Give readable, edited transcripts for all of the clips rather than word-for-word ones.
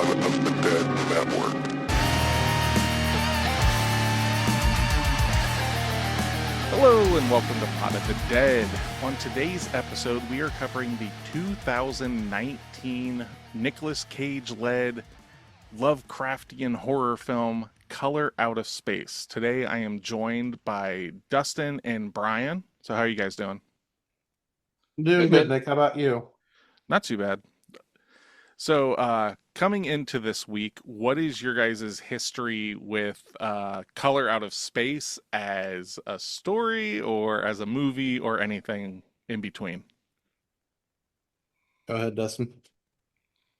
Dawn of the Dead Network. Hello and welcome to Pod of the Dead. On today's episode, we are covering the 2019 Nicolas Cage-led Lovecraftian horror film, Color Out of Space. Today I am joined by Dustin and Brian. So how are you guys doing? Doing good, Nick. How about you? Not too bad. So coming into this week, what is your guys' history with Color Out of Space as a story or as a movie or anything in between? Go ahead, Dustin.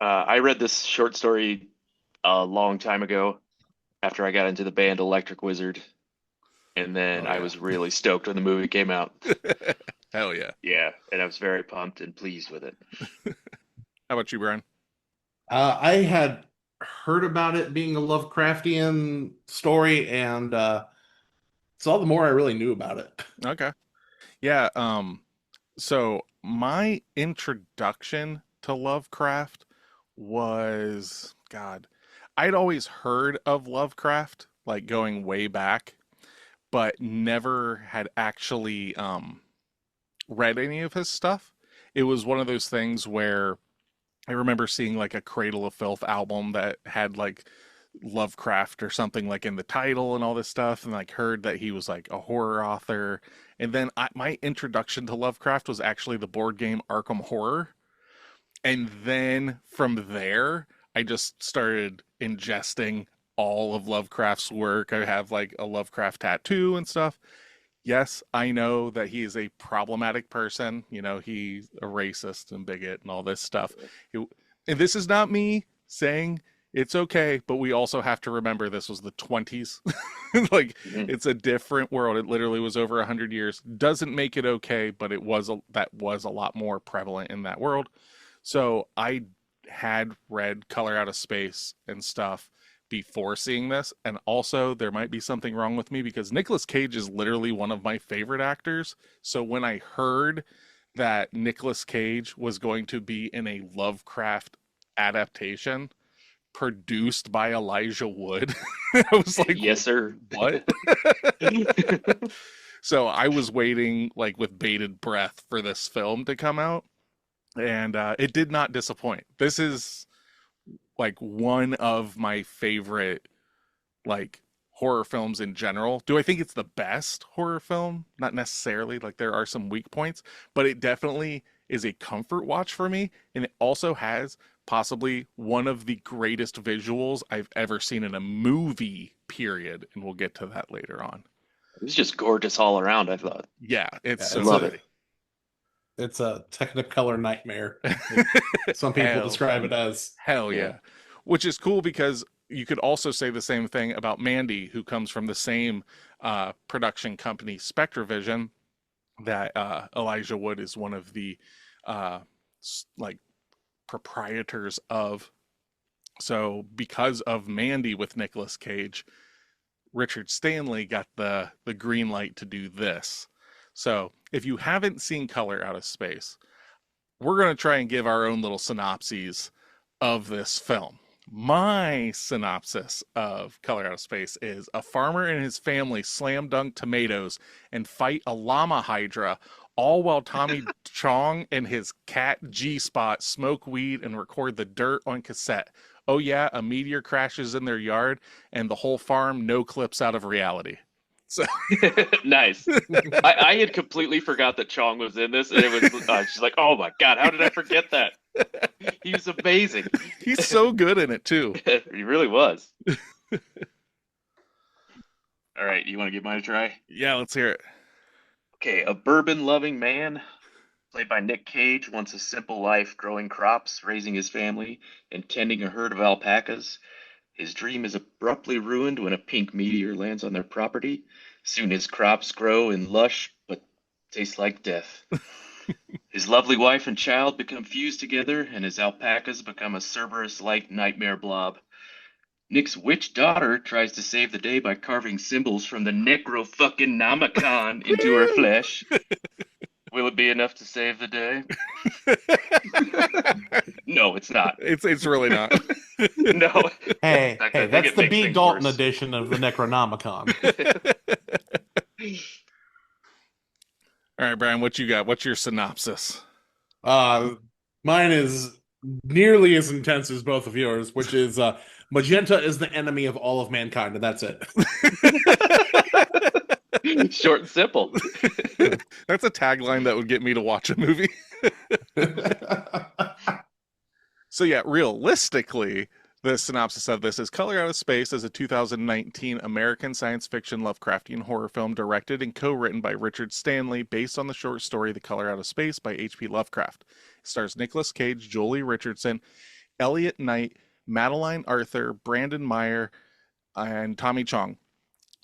I read this short story a long time ago after I got into the band Electric Wizard. And then I was really stoked when the movie came out. Hell yeah. Yeah, and I was very pumped and pleased with it. How about you, Brian? I had heard about it being a Lovecraftian story, and it's all the more I really knew about it. Okay. Yeah, so my introduction to Lovecraft was, I'd always heard of Lovecraft, like going way back, but never had actually read any of his stuff. It was one of those things where I remember seeing like a Cradle of Filth album that had like Lovecraft or something like in the title and all this stuff, and like heard that he was like a horror author. And then my introduction to Lovecraft was actually the board game Arkham Horror. And then from there, I just started ingesting all of Lovecraft's work. I have like a Lovecraft tattoo and stuff. Yes, I know that he is a problematic person. You know, he's a racist and bigot and all this stuff. And this is not me saying it's okay, but we also have to remember this was the 20s. Like, it's a different world. It literally was over 100 years. Doesn't make it okay, but that was a lot more prevalent in that world. So I had read Color Out of Space and stuff before seeing this, and also there might be something wrong with me because Nicolas Cage is literally one of my favorite actors. So when I heard that Nicolas Cage was going to be in a Lovecraft adaptation produced by Elijah Wood, I was like, yes, sir. What? So I was waiting like with bated breath for this film to come out, and it did not disappoint. This is like one of my favorite like horror films in general. Do I think it's the best horror film? Not necessarily. Like there are some weak points, but it definitely is a comfort watch for me. And it also has possibly one of the greatest visuals I've ever seen in a movie, period. And we'll get to that later on. It's just gorgeous all around, I thought. Yeah, it's I love it. It's a Technicolor nightmare. Some people describe it as. Hell yeah. Which is cool because you could also say the same thing about Mandy, who comes from the same production company, Spectravision, that Elijah Wood is one of the like proprietors of. So because of Mandy with Nicolas Cage, Richard Stanley got the green light to do this. So if you haven't seen Color Out of Space, we're going to try and give our own little synopses of this film. My synopsis of Color Out of Space is a farmer and his family slam dunk tomatoes and fight a llama hydra, all while Tommy Chong and his cat G-Spot smoke weed and record the dirt on cassette. Oh yeah, a meteor crashes in their yard and the whole farm no clips out of reality. So Nice. I had completely forgot that Chong was in this, and it was she's like, oh my god, how did I forget that? He was amazing. He's so good in it too. He really was. All right, you want to give mine a try? Yeah, let's hear it. Okay, a bourbon-loving man, played by Nick Cage, wants a simple life growing crops, raising his family, and tending a herd of alpacas. His dream is abruptly ruined when a pink meteor lands on their property. Soon his crops grow and lush, but taste like death. His lovely wife and child become fused together, and his alpacas become a Cerberus-like nightmare blob. Nick's witch daughter tries to save the day by carving symbols from the Necro-fucking-Nomicon into her flesh. Will it be enough to save the day? No, it's not. It's really not. No. Hey, fact, I hey, think that's it the makes B. things Dalton worse. edition of the Necronomicon. All right, Brian, what you got? What's your synopsis? Mine is nearly as intense as both of yours, which is magenta is the enemy of all of mankind, and that's it. Short and simple. That's a tagline that would get me to watch a movie. So yeah, realistically, the synopsis of this is Color Out of Space is a 2019 American science fiction Lovecraftian horror film directed and co-written by Richard Stanley based on the short story The Color Out of Space by H.P. Lovecraft. It stars Nicolas Cage, Jolie Richardson, Elliot Knight, Madeline Arthur, Brandon Meyer, and Tommy Chong.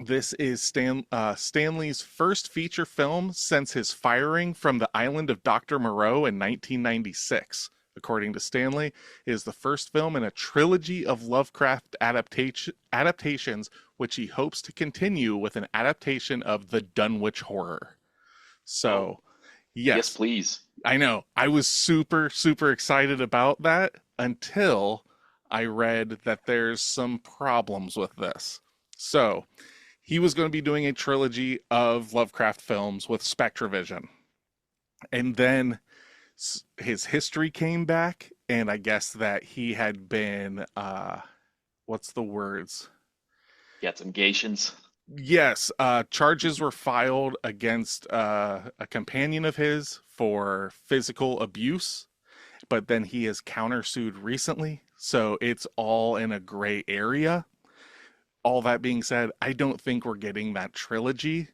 This is Stanley's first feature film since his firing from the island of Dr. Moreau in 1996. According to Stanley, it is the first film in a trilogy of Lovecraft adaptations, which he hopes to continue with an adaptation of the Dunwich Horror. So, Yes, please. I know. I was super, super excited about that until I read that there's some problems with this. So, he was going to be doing a trilogy of Lovecraft films with Spectravision. And then his history came back, and I guess that he had been, what's the words? Got some Gations. Yes, charges were filed against a companion of his for physical abuse, but then he has countersued recently, so it's all in a gray area. All that being said, I don't think we're getting that trilogy,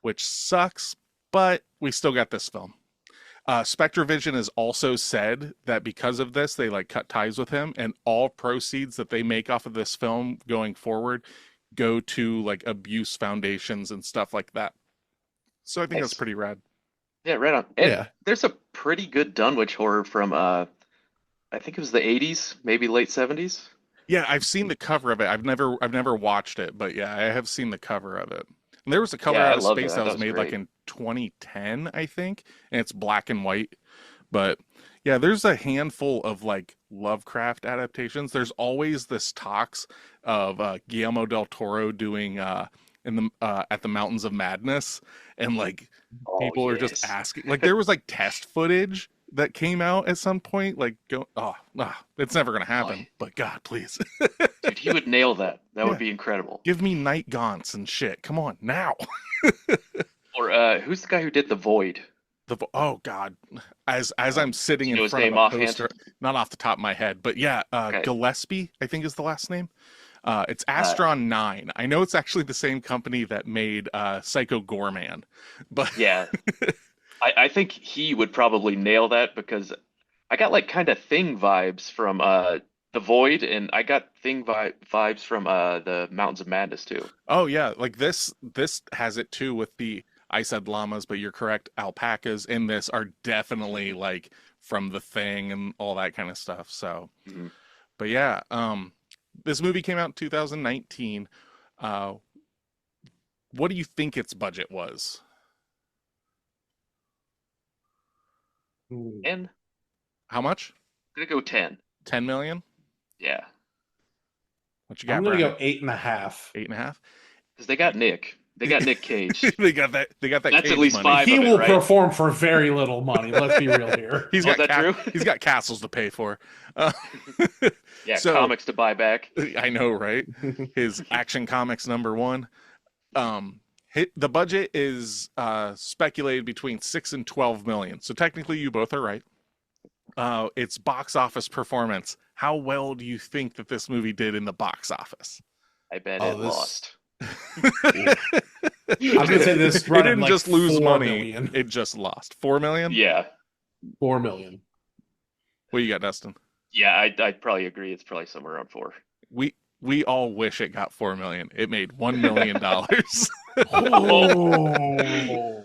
which sucks, but we still got this film. Spectravision has also said that because of this, they cut ties with him, and all proceeds that they make off of this film going forward go to abuse foundations and stuff like that. So I think that's pretty rad. Yeah, right on. And Yeah. there's a pretty good Dunwich horror from I think it was the 80s, maybe late 70s. Yeah, I've seen the cover of it. I've never watched it, but yeah, I have seen the cover of it. And there was a Color Yeah, Out I of loved Space it. I that thought was it was made great. in 2010, I think, and it's black and white. But yeah, there's a handful of Lovecraft adaptations. There's always this talks of Guillermo del Toro doing in the at the Mountains of Madness, and Oh, people are just yes. asking. There was test footage that came out at some point. It's never gonna happen. But God, please. Dude, he would nail that. That Yeah. would be incredible. Give me night gaunts and shit. Come on now. Or who's the guy who did The Void? Oh God, as I'm sitting you know in his front name of a offhand? poster, not off the top of my head, but yeah, Okay. Gillespie, I think is the last name. It's Astron 9. I know it's actually the same company that made Psycho Gorman, but Yeah. I think he would probably nail that because I got kind of Thing vibes from The Void, and I got Thing vibes from the Mountains of Madness too. oh yeah, this has it too with the I said llamas, but you're correct. Alpacas in this are definitely from The Thing and all that kind of stuff. So, Mhm. but yeah, this movie came out in 2019. What do you think its budget was? And How much? I'm gonna go 10. 10 million? Yeah, What you got, I'm gonna Brian? go 8.5. 8.5? because they got Nick. They got Nick Cage. They got that. They got that. That's at Cage least money. five. He of it, will right? perform for very little money. Let's be real here. He's Oh, got is that true? he's got castles to pay for. Uh, Yeah, so- comics to buy back. I know, right? His Action Comics #1. The budget is speculated between 6 and 12 million. So technically, you both are right. Its box office performance. How well do you think that this movie did in the box office? I bet Oh, it this- lost. I was gonna say this It run didn't just lose 4 money. million. It just lost 4 million. Yeah, 4 million. What you got, Dustin? yeah, I'd probably agree. It's probably somewhere around 4. We all wish it got 4 million. It made $1 million. Oh.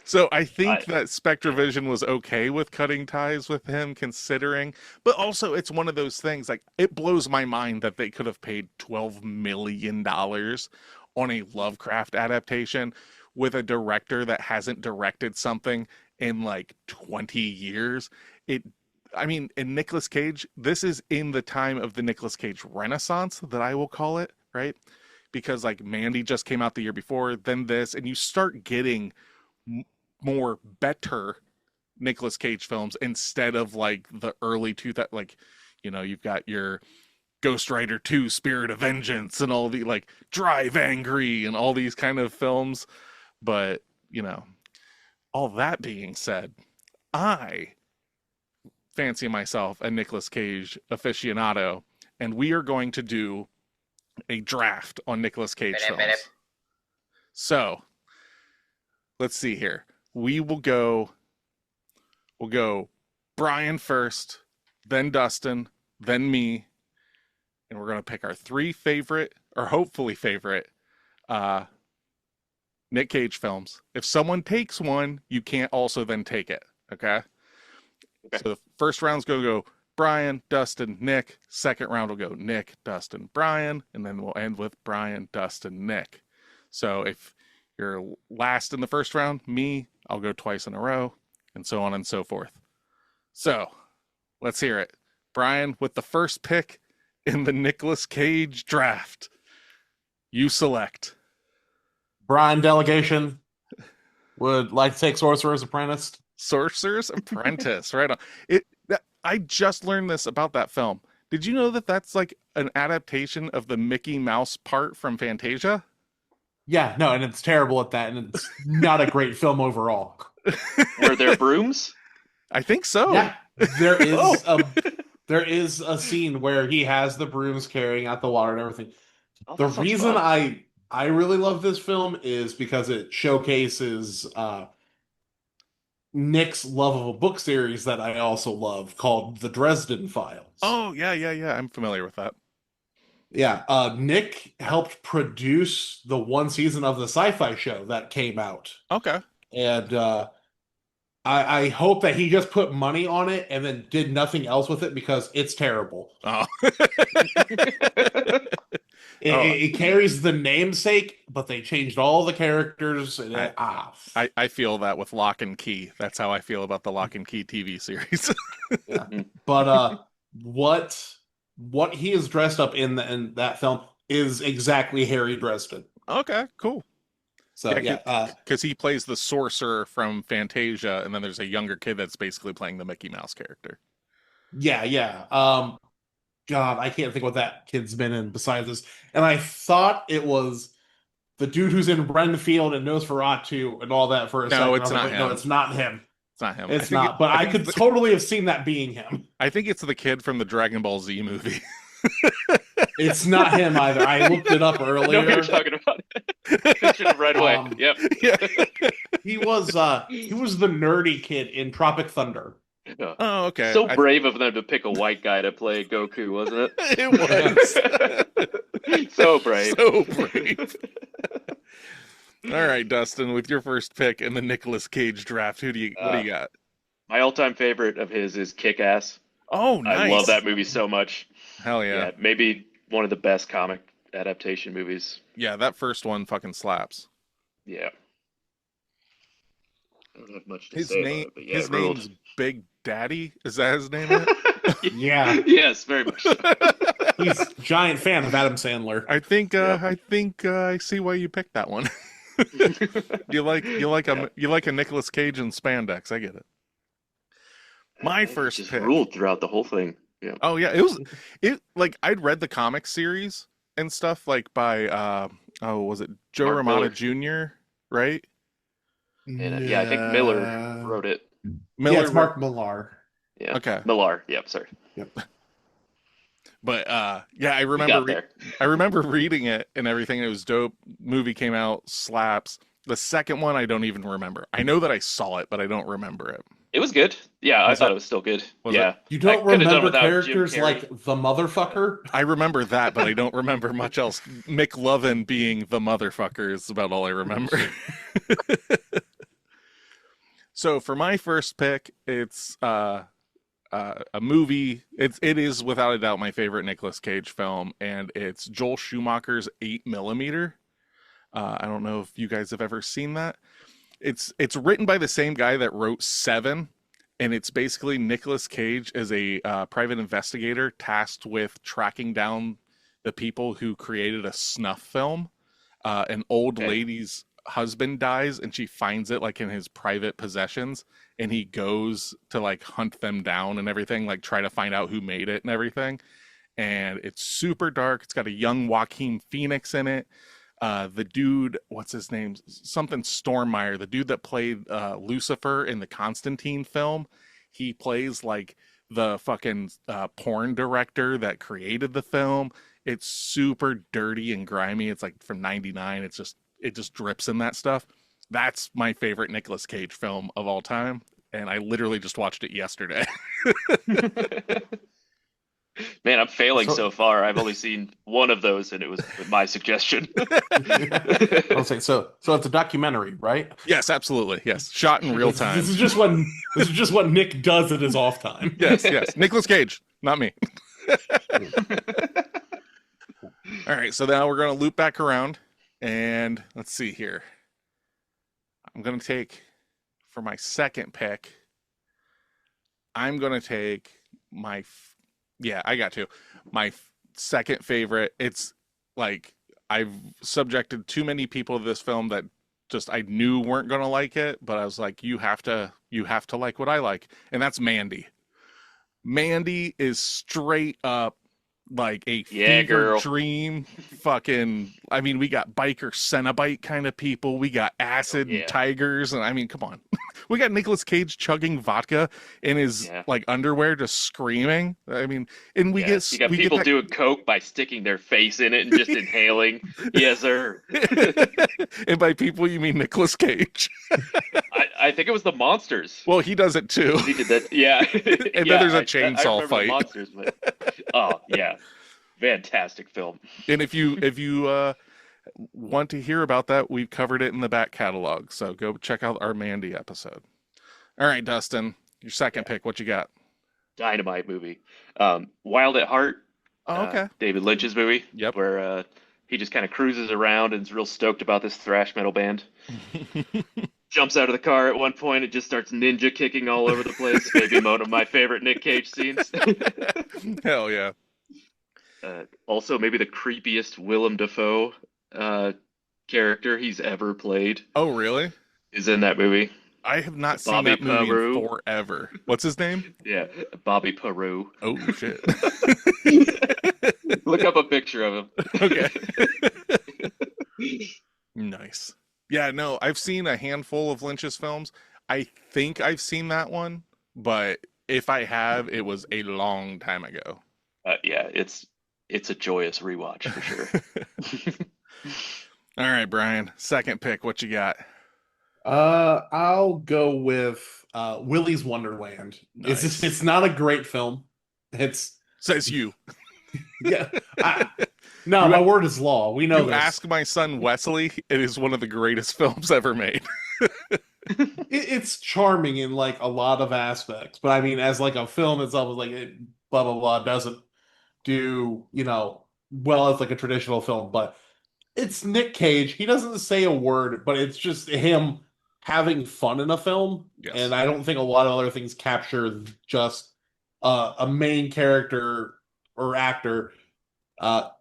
So I think that Spectravision was okay with cutting ties with him, considering, but also it's one of those things, it blows my mind that they could have paid $12 million on a Lovecraft adaptation with a director that hasn't directed something in 20 years. I mean, in Nicolas Cage, this is in the time of the Nicolas Cage Renaissance that I will call it, right? Because like Mandy just came out the year before, then this, and you start getting more better Nicolas Cage films instead of like the early 2000, like, you know, you've got your Ghost Rider 2 Spirit of Vengeance and all the like Drive Angry and all these kind of films. But, you know, all that being said, I fancy myself a Nicolas Cage aficionado, and we are going to do a draft on Nicolas Cage films. So, let's see here. We'll go Brian first, then Dustin, then me, and we're going to pick our 3 favorite, or hopefully favorite, Nick Cage films. If someone takes one, you can't also then take it, okay? So the first round's going to go Brian, Dustin, Nick. Second round will go Nick, Dustin, Brian, and then we'll end with Brian, Dustin, Nick. So if you're last in the first round, me, I'll go twice in a row, and so on and so forth. So, let's hear it. Brian, with the first pick in the Nicolas Cage draft, you select. Brian Delegation would like to take Sorcerer's Apprentice. Sorcerer's Apprentice, right on. I just learned this about that film. Did you know that that's like an adaptation of the Mickey Mouse part from Fantasia? Yeah, no, and it's terrible at that, and it's not a great film overall. Were there brooms? I think so. Yeah, there is a scene where he has the brooms carrying out the water and everything. Oh, The that sounds reason fun. I really love this film is because it showcases Nick's love of a book series that I also love called The Dresden Files. Oh, yeah. I'm familiar with that. Yeah, Nick helped produce the one season of the sci-fi show that came out. Okay. And I hope that he just put money on it and then did nothing else with it because it's terrible. Oh. It carries the namesake, but they changed all the characters. And I feel that with Lock and Key. That's how I feel about the Lock and Key TV series. Yeah. But what he is dressed up in that film is exactly Harry Dresden. Okay, cool. So because he plays the sorcerer from Fantasia, and then there's a younger kid that's basically playing the Mickey Mouse character. Yeah. God, I can't think what that kid's been in besides this. And I thought it was the dude who's in Renfield and Nosferatu and all that for a second. No, it's not him. No, it's not him. It's not him. It's not. But I could totally have seen that being him. I think it's the kid from the Dragon Ball Z movie. It's not him either. I looked it up earlier. I know who you're talking about. Pictured him right away. Yep. Yeah. He was the nerdy kid in Tropic Thunder. Oh, okay. So brave of them to pick a white guy to play Goku, wasn't it? It was. So brave. So brave. All right, Dustin, with your first pick in the Nicolas Cage draft, what do you got? My all-time favorite of his is Kick-Ass. Oh, nice. I love that movie so much. Hell yeah. Maybe one of the best comic adaptation movies. Yeah, that first one fucking slaps. Yeah. I don't have much to His say name, about it, but yeah, his name's Big Daddy. Is that his name? Yeah. Yes, very much so. He's a giant fan of Adam Sandler. I think I see why you picked that one. you like a Nicolas Cage in spandex. I get it. My first just pick ruled throughout the whole thing. Yeah. Oh yeah, it like I'd read the comic series and stuff like by was it Joe Mark Romano Miller. Jr., right? And, yeah, I think Miller wrote it. Miller Yeah, it's Mark Millar. Yeah. Okay. Millar. Yep. Sorry. Yep. But yeah, I We remember got there. I remember reading it and everything. It was dope. Movie came out, slaps. The second one I don't even remember. I know that I saw it, but I don't remember it. It was good. Yeah, I thought it was still good. Was Yeah. You I don't could have done remember without Jim characters Carrey. like the motherfucker? I remember that, but I don't remember much else. McLovin being the motherfucker is about all I remember. So for my first pick, it's a movie. It is without a doubt my favorite Nicolas Cage film, and it's Joel Schumacher's 8mm. I don't know if you guys have ever seen that. It's written by the same guy that wrote Seven, and it's basically Nicolas Cage as a private investigator tasked with tracking down the people who created a snuff film. An old lady's husband dies, and she finds it like in his private possessions, and he goes to like hunt them down and everything, like try to find out who made it and everything. And it's super dark. It's got a young Joaquin Phoenix in it. The dude, what's his name? Something Stormmeyer, the dude that played Lucifer in the Constantine film. He plays like the fucking porn director that created the film. It's super dirty and grimy. It's like from '99. It just drips in that stuff. That's my favorite Nicolas Cage film of all time, and I literally just watched it yesterday. Man, I'm failing so far. I've only seen one of those, and it was my suggestion. I'll say so. So it's a documentary, right? Yes, absolutely. Yes, shot in real time. This is just what Nick does at his off time. Yes. Nicolas Cage, not me. All right, so now we're going to loop back around, and let's see here. I'm going to take, for my second pick, I'm going to take my second favorite. It's like I've subjected too many people to this film that just I knew weren't going to like it, but I was like, you have to like what I like, and that's Mandy. Mandy is straight up like a fever dream fucking. I mean, we got biker Cenobite kind of people, we got acid tigers, and I mean, come on. We got Nicolas Cage chugging vodka in his like underwear, just screaming. I mean, and we get people doing coke by sticking their face in it and just inhaling. Yes, sir. And by people, you mean Nicolas Cage? I think it was the monsters. Well, he does it too. He did that. Yeah. And then there's a chainsaw fight. The monsters, but, oh yeah, fantastic film. And if you want to hear about that, we've covered it in the back catalog, so go check out our Mandy episode. All right, Dustin, your second pick, what you got? Dynamite movie. Wild at Heart. Oh, okay. David Lynch's movie. Yep. Where he just kind of cruises around and is real stoked about this thrash metal band. Jumps out of the car at one point and just starts ninja kicking all over the place. Maybe one of my favorite Nick Cage scenes. Hell yeah. Also, maybe the creepiest Willem Dafoe character he's ever played. Oh, really? Is in that movie. I have not seen that movie in forever. What's his name? Yeah, Bobby Peru. Oh, shit. Look up a picture of him. Okay. Nice. Yeah, no, I've seen a handful of Lynch's films. I think I've seen that one, but if I have, it was a long time ago. Yeah, it's a joyous rewatch for sure. All right, Brian, second pick, what you got? I'll go with Willy's Wonderland. Nice. It's not a great film. Says you. Yeah. My word is law. We know you this. Ask my son Wesley, it is one of the greatest films ever made. It's charming in like a lot of aspects, but I mean, as like a film itself, like blah blah blah doesn't do well as like a traditional film. But it's Nick Cage. He doesn't say a word, but it's just him having fun in a film. Yes. And I don't think a lot of other things capture just a main character or actor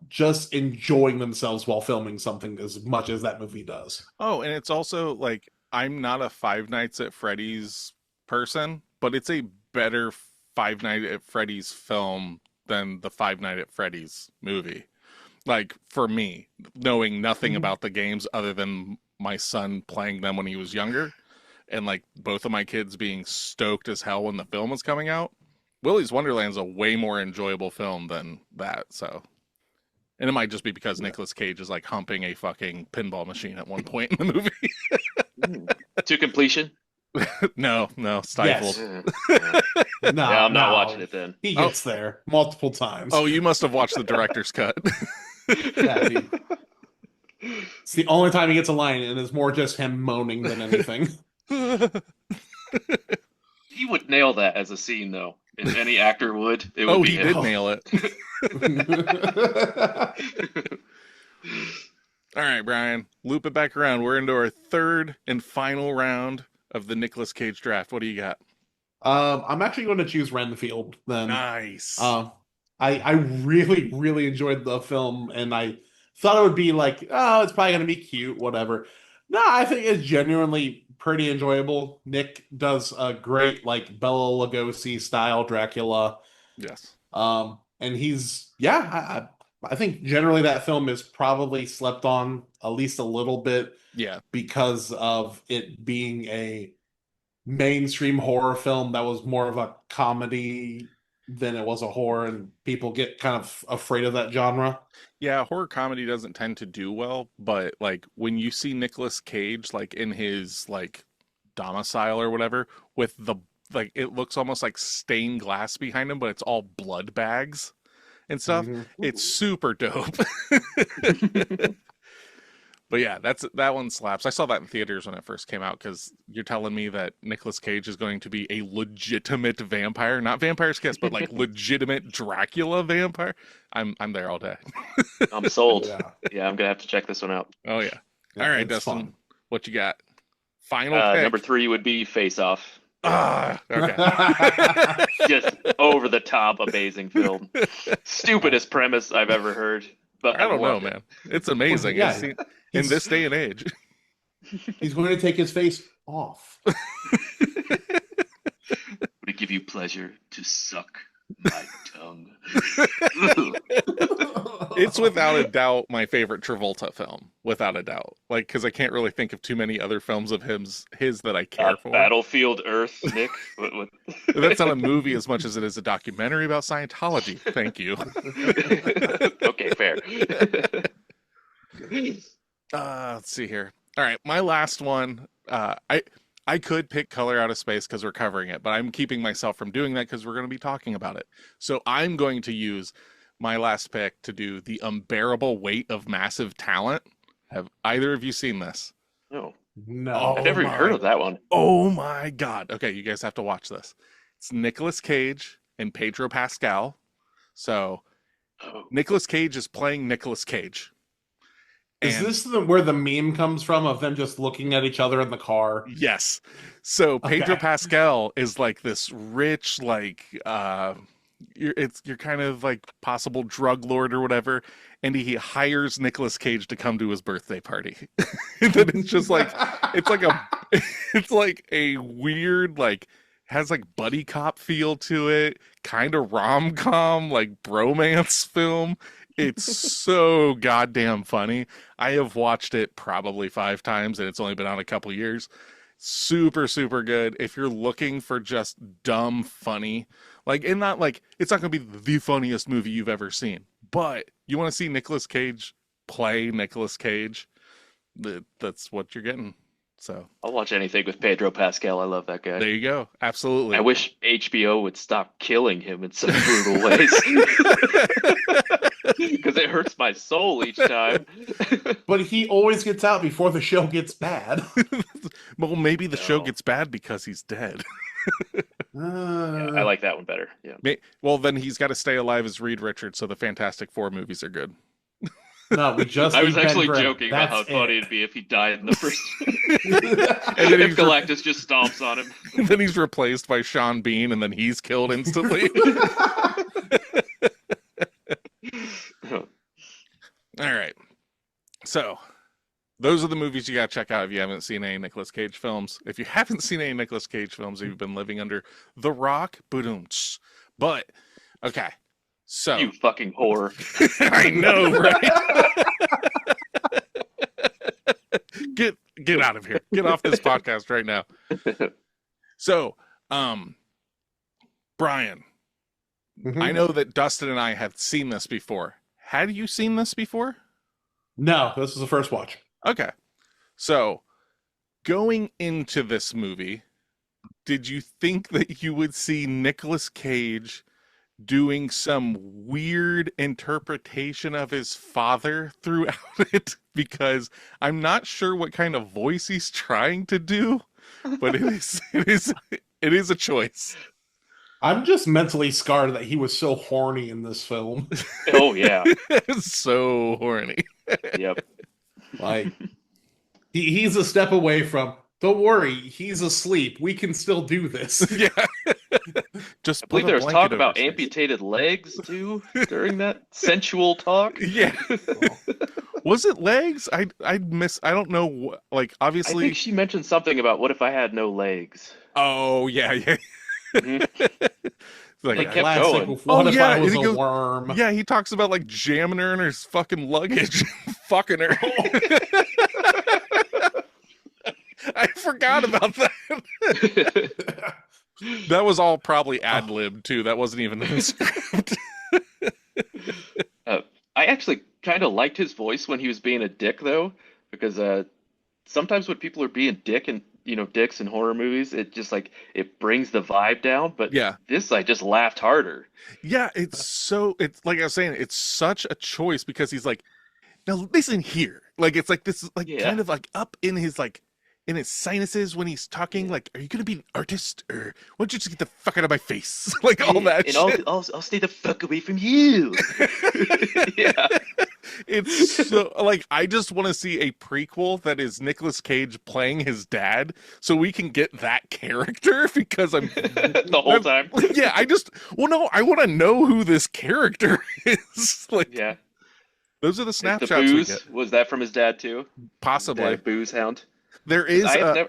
just enjoying themselves while filming something as much as that movie does. Oh, and it's also like, I'm not a Five Nights at Freddy's person, but it's a better Five Nights at Freddy's film than the Five Nights at Freddy's movie. Like, for me, knowing nothing about the games other than my son playing them when he was younger, and like both of my kids being stoked as hell when the film was coming out, Willy's Wonderland's a way more enjoyable film than that, so. And it might just be because Nicolas Cage is like humping a fucking pinball machine at one point in the movie. To completion? No, stifled. Yes. No, I'm not watching it then. He gets there multiple times. Oh, you must have watched the director's cut. Yeah, it's the only time he gets a line, and it's more just him moaning than anything. He would nail that as a scene, though. If any actor would, it would be he him. did nail it. All right, Brian, loop it back around. We're into our third and final round of the Nicolas Cage draft. What do you got? I'm actually going to choose Renfield then. Nice. I really, really enjoyed the film, and I thought it would be like, oh, it's probably going to be cute, whatever. No, I think it's genuinely pretty enjoyable. Nick does a great, like, Bela Lugosi style Dracula. Yes. And he's, yeah, I think generally that film is probably slept on at least a little bit Yeah. because of it being a mainstream horror film that was more of a comedy than it was a horror, and people get kind of afraid of that genre. Yeah, horror comedy doesn't tend to do well, but like when you see Nicolas Cage like in his like domicile or whatever with the like it looks almost like stained glass behind him, but it's all blood bags and stuff. Mhm. It's super dope. But yeah, that one slaps. I saw that in theaters when it first came out because you're telling me that Nicolas Cage is going to be a legitimate vampire, not Vampire's Kiss, but like legitimate Dracula vampire. I'm there all day. I'm sold. Yeah. Yeah, I'm gonna have to check this one out. Oh yeah. Yeah, All right, it's Dustin, fun. what you got? Final pick. Number 3 would be Face Off. Okay. Just over the top, amazing film. Stupidest premise I've ever heard. But I don't know, loved it. man. It's amazing. Yeah. It's- in this day and age. He's going to take his face off. Would it give you pleasure to suck my tongue? It's without a doubt my favorite Travolta film, without a doubt. Like, because I can't really think of too many other films of his that I care for. Battlefield Earth, Nick. What? That's not a movie as much as it is a documentary about Scientology. Thank you. Okay, fair. Let's see here. All right, my last one. I could pick Color Out of Space because we're covering it, but I'm keeping myself from doing that because we're going to be talking about it. So I'm going to use my last pick to do The Unbearable Weight of Massive Talent. Have either of you seen this? No, No. I've never even heard of that one. Oh my God. Okay, you guys have to watch this. It's Nicolas Cage and Pedro Pascal. So Oh. Nicolas Cage is playing Nicolas Cage. Is And- this where the meme comes from of them just looking at each other in the car? Yes. So Pedro Okay. Pascal is like this rich, like you're kind of like possible drug lord or whatever, and he hires Nicolas Cage to come to his birthday party. And then it's just like it's like a weird like has like buddy cop feel to it, kind of rom-com like bromance film. It's so goddamn funny. I have watched it probably 5 times and it's only been on a couple years. Super, super good. If you're looking for just dumb funny, like, and not like, it's not going to be the funniest movie you've ever seen, but you want to see Nicolas Cage play Nicolas Cage, that's what you're getting. So I'll watch anything with Pedro Pascal. I love that guy. there you go. Absolutely. I wish HBO would stop killing him in some brutal ways. Because it hurts my soul each time. But he always gets out before the show gets bad. Well, maybe the show No. gets bad because he's dead. Yeah, I like that one better. Yeah. Well, then he's got to stay alive as Reed Richards, so the Fantastic Four movies are good. No, we just. I was need Ben actually Grimm. joking about how That's funny it. it'd be if he died in the first. And then if he's Galactus just stomps on him. And then he's replaced by Sean Bean, and then he's killed instantly. All right. So, those are the movies you got to check out if you haven't seen any Nicolas Cage films. If you haven't seen any Nicolas Cage films, you've been living under the rock. Boom. But, okay. So, You fucking whore. I know, right? Get out of here. Get off this podcast right now. So, Brian, Mhm. I know that Dustin and I have seen this before. Had you seen this before? No, this is the first watch. Okay. So, going into this movie, did you think that you would see Nicolas Cage doing some weird interpretation of his father throughout it? Because I'm not sure what kind of voice he's trying to do, but it is a choice. I'm just mentally scarred that he was so horny in this film. Oh, yeah. So horny. Yep. Like, he's a step away from Don't worry, he's asleep. We can still do this. Yeah. Just I believe put there a was blanket talk over about his face. amputated legs too during that sensual talk. Yeah. Was it legs? I miss. I don't know. Like I obviously. think she mentioned something about what if I had no legs. Oh yeah, yeah. Mhm. It's like, They The kept classic, going. what oh if yeah, I and was he a goes, worm? yeah, he talks about like jamming her in her fucking luggage, fucking her. I forgot about that. That was all probably ad lib too. That wasn't even in the script. I actually kind of liked his voice when he was being a dick, though, because sometimes when people are being dicks in horror movies, it just like it brings the vibe down. But Yeah. this, I just laughed harder. Yeah, it's like I was saying, it's such a choice because he's like, now listen here. Like it's like this is like Yeah. kind of like up in his like in his sinuses when he's talking. Yeah. Like, are you gonna be an artist or why don't you just get the fuck out of my face? Like all that and shit. I'll stay the fuck away from you. Yeah. It's so like I just want to see a prequel that is Nicolas Cage playing his dad, so we can get that character because I'm The whole time. Yeah, I want to know who this character is. Like, Yeah. those are the The snapshots we booze, get. was that from his dad too? Possibly Dad, booze hound. there is I've there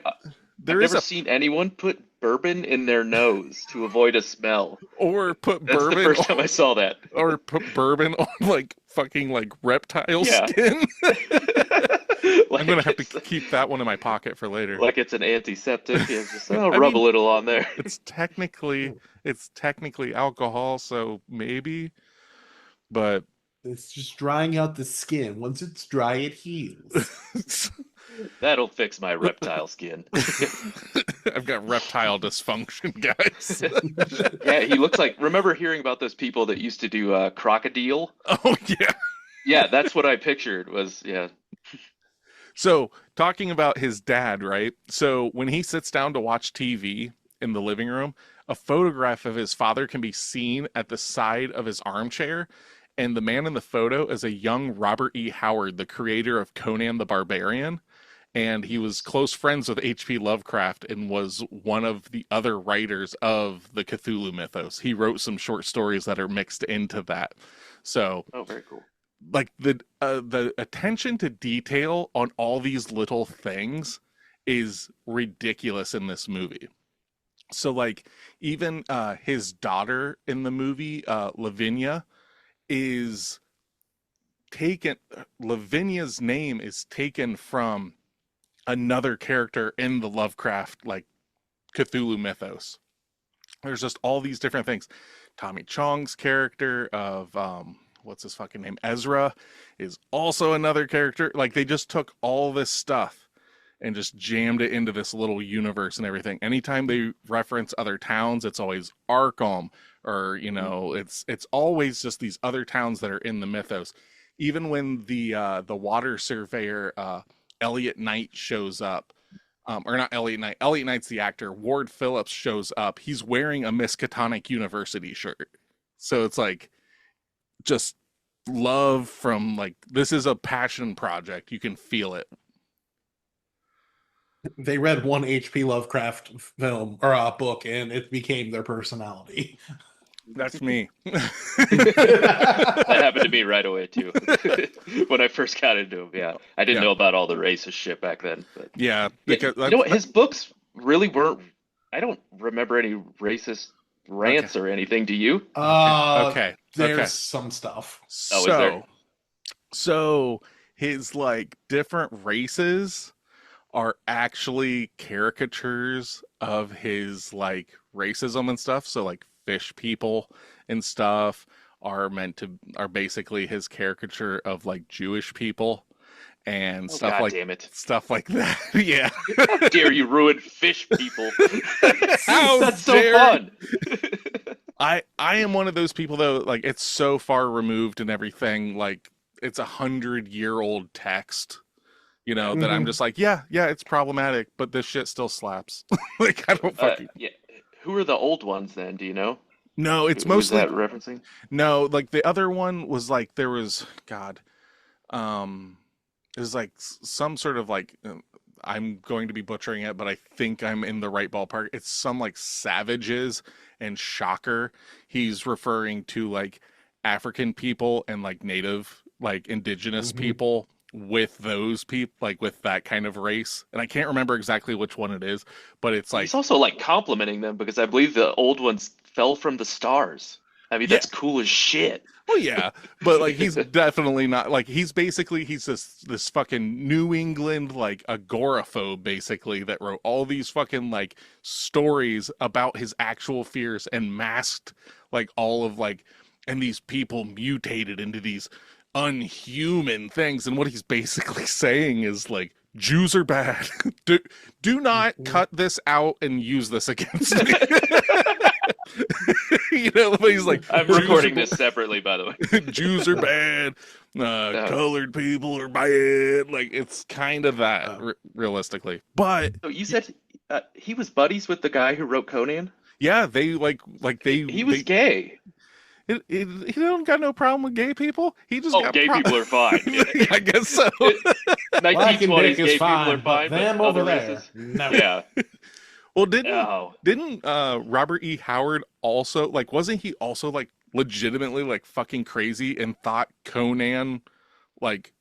never is a seen anyone put bourbon in their nose to avoid a smell. or put That's bourbon the first time I saw that. or put bourbon on like fucking like reptile Yeah. skin. Like I'm gonna have to it's- keep that one in my pocket for later. like it's an antiseptic. Yeah, just I rub a mean, little on there. it's technically alcohol, so maybe, but It's just drying out the skin. Once it's dry, it heals. That'll fix my reptile skin. I've got reptile dysfunction, guys. Yeah, he looks like. Remember hearing about those people that used to do crocodile? Oh yeah. Yeah, that's what I pictured. Was yeah. So talking about his dad, right? So when he sits down to watch TV in the living room, a photograph of his father can be seen at the side of his armchair. And the man in the photo is a young Robert E. Howard, the creator of Conan the Barbarian. And he was close friends with H.P. Lovecraft and was one of the other writers of the Cthulhu mythos. He wrote some short stories that are mixed into that. So, Oh, very cool. like the attention to detail on all these little things is ridiculous in this movie. So, like even his daughter in the movie, Lavinia, is taken. Lavinia's name is taken from another character in the Lovecraft like Cthulhu mythos. There's just all these different things. Tommy Chong's character of what's his fucking name, Ezra, is also another character. Like they just took all this stuff and just jammed it into this little universe and everything. Anytime they reference other towns, it's always Arkham or it's always just these other towns that are in the mythos. Even when the water surveyor Elliot Knight shows up, or not Elliot Knight. Elliot Knight's the actor. Ward Phillips shows up. He's wearing a Miskatonic University shirt. So it's like just love from like this is a passion project. You can feel it. They read one H.P. Lovecraft film or a book, and it became their personality. That's me. That happened to me right away too. When I first got into him, yeah. I didn't Yeah. know about all the racist shit back then. But Yeah, because you know what? His books really weren't. I don't remember any racist rants or anything. Do you? okay. There's some stuff. Oh, is there? So his like different races are actually caricatures of his like racism and stuff. So like fish people and stuff are basically his caricature of like Jewish people and Oh, stuff God like damn it. stuff like that. Yeah. How dare you ruin fish people? How That's so dare- fun. I am one of those people though, like it's so far removed and everything, like it's 100-year-old text, that I'm just like, yeah, it's problematic, but this shit still slaps. Like I don't fucking Yeah. Who are the old ones then? Do you know? No, it's Who was mostly that referencing? no, like the other one was like there was God, it was like some sort of like I'm going to be butchering it, but I think I'm in the right ballpark. It's some like savages and shocker. He's referring to like African people and like native, like indigenous people with those people, like with that kind of race. And I can't remember exactly which one it is, but it's like, He's also like complimenting them because I believe the old ones fell from the stars. I mean, that's cool as shit. well, yeah, but like he's definitely not like he's this fucking New England like agoraphobe basically that wrote all these fucking like stories about his actual fears and masked like all of like and these people mutated into these unhuman things, and what he's basically saying is like Jews are bad. do not cut this out and use this against me. You know, he's like, I'm recording this separately, by the way. Jews are bad. Colored people are bad. Like, it's kind of that, realistically. But So you said he was buddies with the guy who wrote Conan? yeah, they He was gay. He don't got no problem with gay people. He just got gay people are fine. I guess so. 1920s gay is people are fine, fine, but them but over other there, races. no. Yeah. Well, No. didn't Robert E. Howard also like wasn't he also like legitimately like fucking crazy and thought Conan like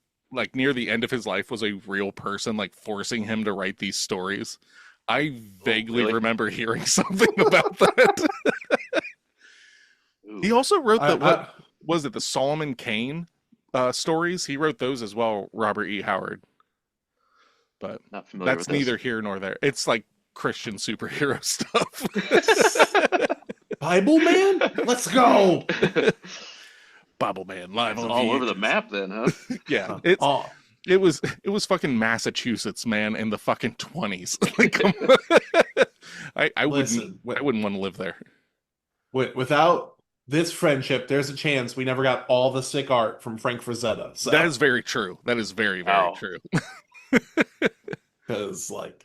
near the end of his life was a real person like forcing him to write these stories? I vaguely really? remember hearing something about that. Ooh. He also wrote what was it, the Solomon Kane stories? He wrote those as well, Robert E. Howard. But Not familiar that's with neither here nor there. It's like Christian superhero stuff. Bible Man, let's go. Bible Man live It's on all over VHS. the map then, huh? Yeah, Oh, it was fucking Massachusetts, man, in the fucking 20s. Like, come on. I listen, wouldn't want to live there. without this friendship, there's a chance we never got all the sick art from Frank Frazetta. So, That is very true. That is very, very Wow. true. because like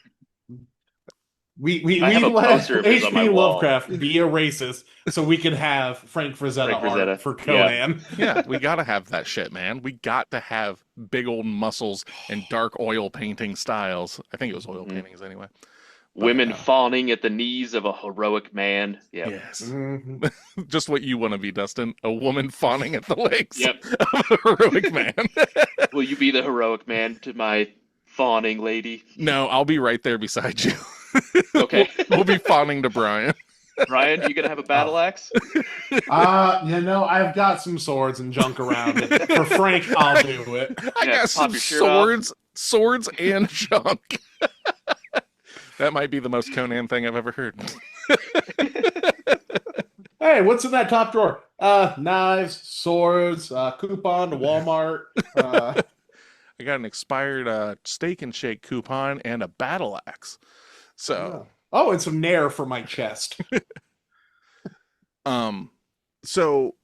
we I have a let poster of his on my H.P. wall. Lovecraft be a racist so we could have Frank Frazetta, Frank Frazetta, art for yeah. Conan. Yeah, we gotta have that shit, man. We got to have big old muscles and dark oil painting styles. I think it was oil paintings anyway. Women fawning at the knees of a heroic man. Yeah. Yes. Mhm. Just what you want to be, Dustin. A woman fawning at the legs Yep. of a heroic man. Will you be the heroic man to my fawning lady? No, I'll be right there beside you. Okay. We'll be fawning to Brian. Ryan, you gonna have a battle axe? I've got some swords and junk around. For Frank, I'll do it. I Yeah, got pop some your shirt off. swords and junk. That might be the most Conan thing I've ever heard. Hey, what's in that top drawer? Knives, swords, coupon to Walmart. I got an expired steak and shake coupon and a battle axe. So, Oh, and some nair for my chest. so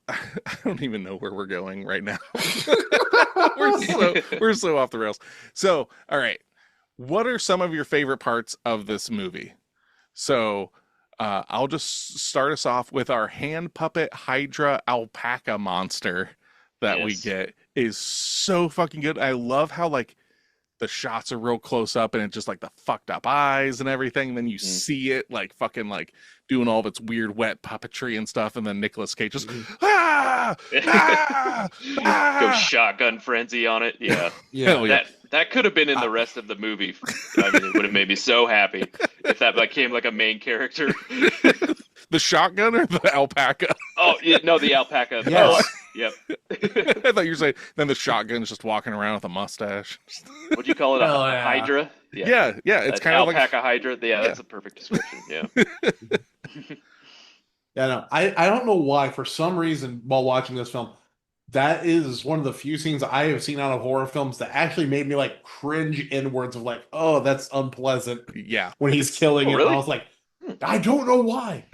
I don't even know where we're going right now. we're so off the rails. So, all right. What are some of your favorite parts of this movie? So, I'll just start us off with our hand puppet Hydra alpaca monster that we Yes. get is so fucking good. I love how like the shots are real close up and it's just like the fucked up eyes and everything. And then you see it like fucking like doing all of its weird wet puppetry and stuff. And then Nicolas Cage just Go shotgun frenzy on it. Yeah. Hell yeah. That could have been in the rest of the movie. I mean, it would have made me so happy if that became like a main character. The shotgun or the alpaca? Oh, yeah, no, the alpaca. Yes. Oh, yep. I thought you were saying then the shotgun's just walking around with a mustache. What'd you call it? Oh, A yeah. Hydra? Yeah, it's An kind of like alpaca Hydra. Yeah, that's a perfect description. Yeah. Yeah, no, I don't know why. For some reason, while watching this film, that is one of the few scenes I have seen out of horror films that actually made me like cringe inwards of like, oh, that's unpleasant yeah. when he's killing Oh, it. really? I was like, I don't know why.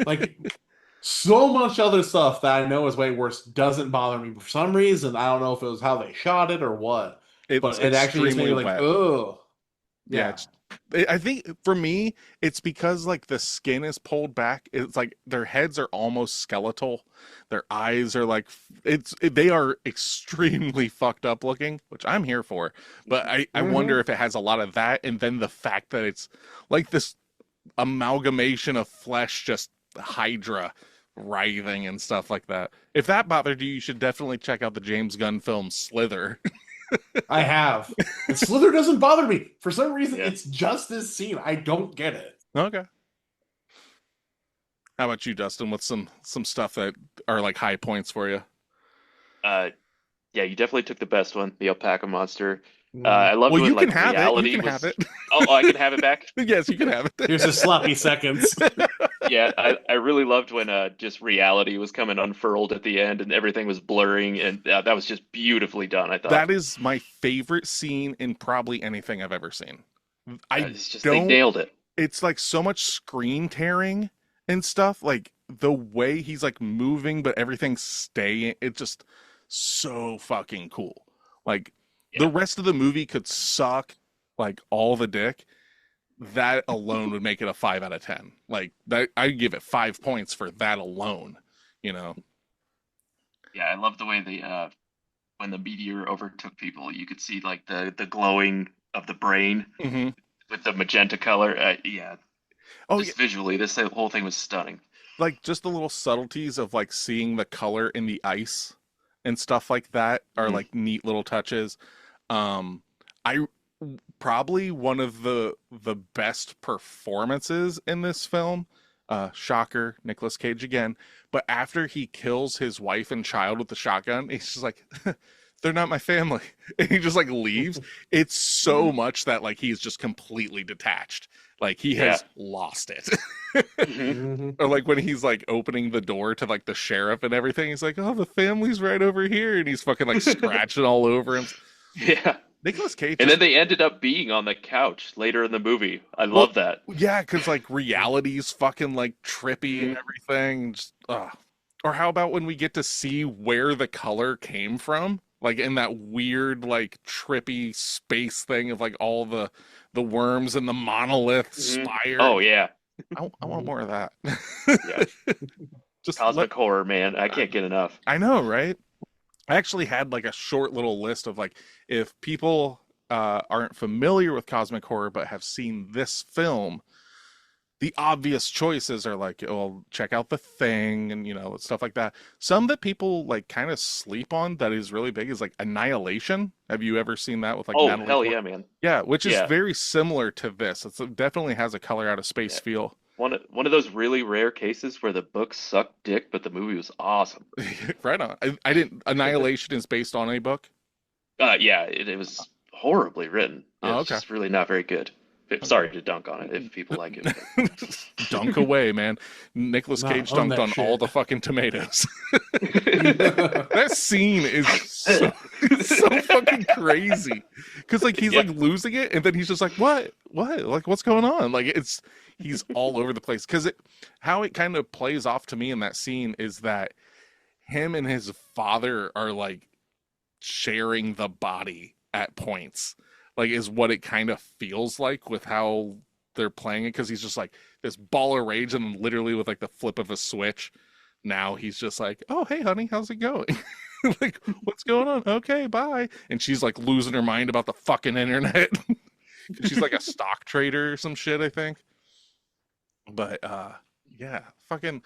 Like, so much other stuff that I know is way worse doesn't bother me. But for some reason, I don't know if it was how they shot it or what. It's But it actually just made me extremely like, wet. oh. Yeah, it's I think for me, it's because like the skin is pulled back. It's like their heads are almost skeletal. Their eyes are like they are extremely fucked up looking, which I'm here for. But I wonder if it has a lot of that, and then the fact that it's like this amalgamation of flesh, just Hydra writhing and stuff like that. If that bothered you, you should definitely check out the James Gunn film Slither. I have. And Slither doesn't bother me. For some reason, Yeah. it's just this scene. I don't get it. Okay. How about you, Dustin? What's some stuff that are like high points for you? Yeah, you definitely took the best one, the alpaca monster. I love Well, when you can like have reality it. You can was. have it. Oh, I can have it back. Yes, you can have it. Here's a sloppy seconds. Yeah, I really loved when just reality was coming unfurled at the end and everything was blurring, and that was just beautifully done, I thought. That is my favorite scene in probably anything I've ever seen. It's just they nailed it. It's like so much screen tearing and stuff. Like the way he's like moving, but everything's staying. It's just so fucking cool. Like the rest of the movie could suck like all the dick. That alone would make it a 5 out of 10. Like that, I give it 5 points for that alone. You know. Yeah, I love the way when the meteor overtook people, you could see like the glowing of the brain with the magenta color. Yeah. Oh, just visually, this whole thing was stunning. Like just the little subtleties of like seeing the color in the ice and stuff like that are like neat little touches. I probably one of the best performances in this film. Shocker, Nicolas Cage again. But after he kills his wife and child with the shotgun, he's just like, they're not my family. And he just like leaves. It's so much that like he's just completely detached. Like he has lost it. Or like when he's like opening the door to like the sheriff and everything, he's like, oh, the family's right over here. And he's fucking like scratching all over him. Yeah. Nicolas Cage. And then they ended up being on the couch later in the movie. I love that. Yeah, because like reality's fucking like trippy and everything. Just, or how about when we get to see where the color came from? Like in that weird, like trippy space thing of like all the worms and the monolith spire. Oh yeah. I want more of that. Yeah. Just Cosmic horror, man. I can't get enough. I know, right? I actually had like a short little list of like if people aren't familiar with cosmic horror but have seen this film, the obvious choices are like, oh, check out The Thing and, you know, stuff like that. Some that people like kind of sleep on that is really big is like Annihilation. Have you ever seen that with like Oh, Natalie hell Portman? yeah, man. Yeah, which is very similar to this. It definitely has a color out of space feel. One of those really rare cases where the book sucked dick, but the movie was awesome. Right on. I didn't. Annihilation is based on a book. Yeah, it was horribly written. It's just really not very good. Sorry to dunk on it if people like it. Dunk away, man. Nicolas Cage dunked on all the fucking tomatoes. That scene is so fucking crazy. Because like he's like losing it, and then he's just like, what? Like what's going on? Like he's all over the place. Because how it kind of plays off to me in that scene is that him and his father are like sharing the body at points. Like is what it kind of feels like with how they're playing it, because he's just like this ball of rage, and literally with like the flip of a switch, now he's just like, oh hey honey, how's it going? Like what's going on? Okay, bye. And she's like losing her mind about the fucking internet. She's like a stock trader or some shit, I think. But yeah, fucking